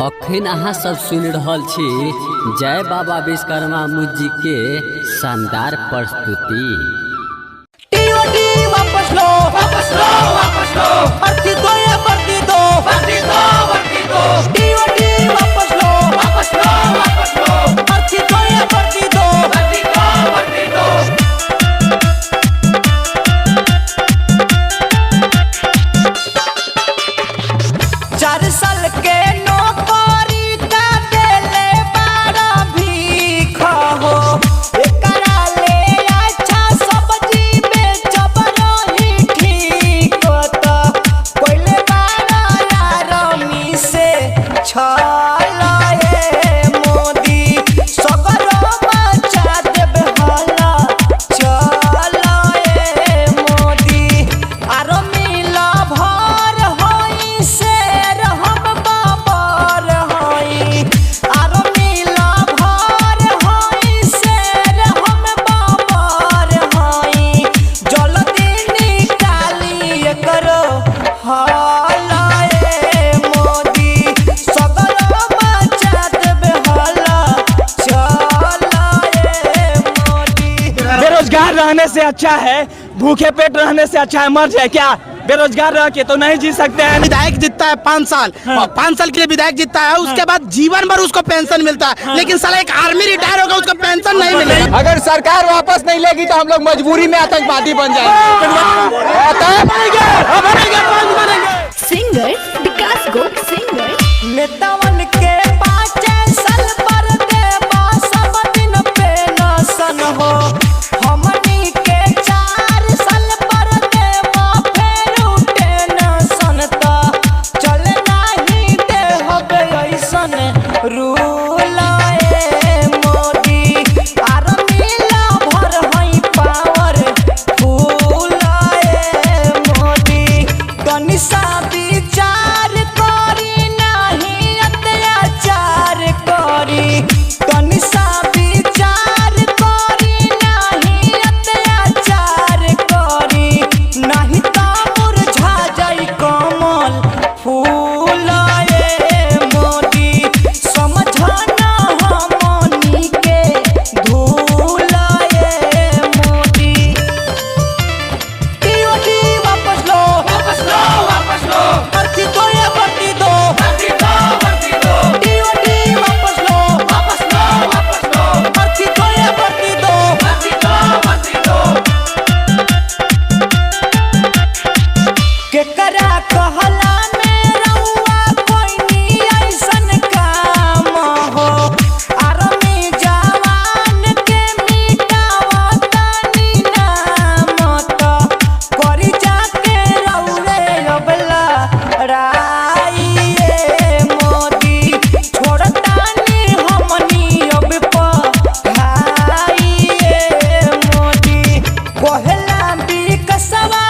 अखन अहाँ सब सुन रहल छी जय बाबा विश्वकर्मा मुझी के शानदार प्रस्तुति। वापस लो वापस लो वापस लो भर्ती दो या भर्ती दो भर्ती दो भर्ती दो टीओटी वापस लो वापस लो वापस लो भर्ती दो या भर्ती दो भर्ती दो भर्ती दो। 4 साल के नौकरी का देले बड़ा भीख हो एकरा ले अच्छा सब्जी में जबरही ठीक होता पहले बड़ा यारमी से छलाए मोदी सगरो बचा देबे हला चलाए मोदी आरो मिला भर होई से हम बाबर होई आरो मिला भर होई से हम बाबर होई जल्दी निकाली करो हलाए मोदी सगरो बचा देबे हला चलाए मोदी। बेरोजगार रहने से अच्छा है, भूखे पेट रहने से अच्छा है मर जाए क्या? बेरोजगार रह के तो नहीं जी सकते हैं। विधायक जीतता है 5 साल और 5 साल के लिए विधायक जीतता है, उसके बाद जीवन भर उसको पेंशन मिलता है, लेकिन साला एक आर्मी रिटायर होगा उसको पेंशन नहीं मिलेगा। अगर सरकार वापस नहीं लेगी तो हम लोग मजबूरी में आतंकवादी बन जाएंगे। सिंगर विकास गोप सिंगर नेतावन के 5 साल पर देबा सब दिन पेंशन हो हमनी के 4 साल पर देबा फेर टेंशन त चल नहीं दे होबे ऐसन रूल ए मोदी आर मिला भर हई पावर फूल ए मोदी तनी सा विचार करी नहीं अत्याचार करी तनी सा विचार करी नहीं अत्याचार करी नहीं तो मुरझा जाई कमल फूल ए मोदी समझना हमनी के धूल ए मोदी। टीओटी वापस लो वापस लो वापस लो भर्ती दो या भर्ती दो भर्ती दो भर्ती दो टीओटी वापस लो वापस लो वापस लो भर्ती दो या भर्ती दो भर्ती दो भर्ती दो। केकरा कहला में रउआ कोई नी ऐसन काम हो आर्मी जवान के मिटावा तनी नाम त करी जाके रउरे अबला राइए मोदी छोड़तानी हमनी अब पढ़ाइए मोदी कहला विकसवा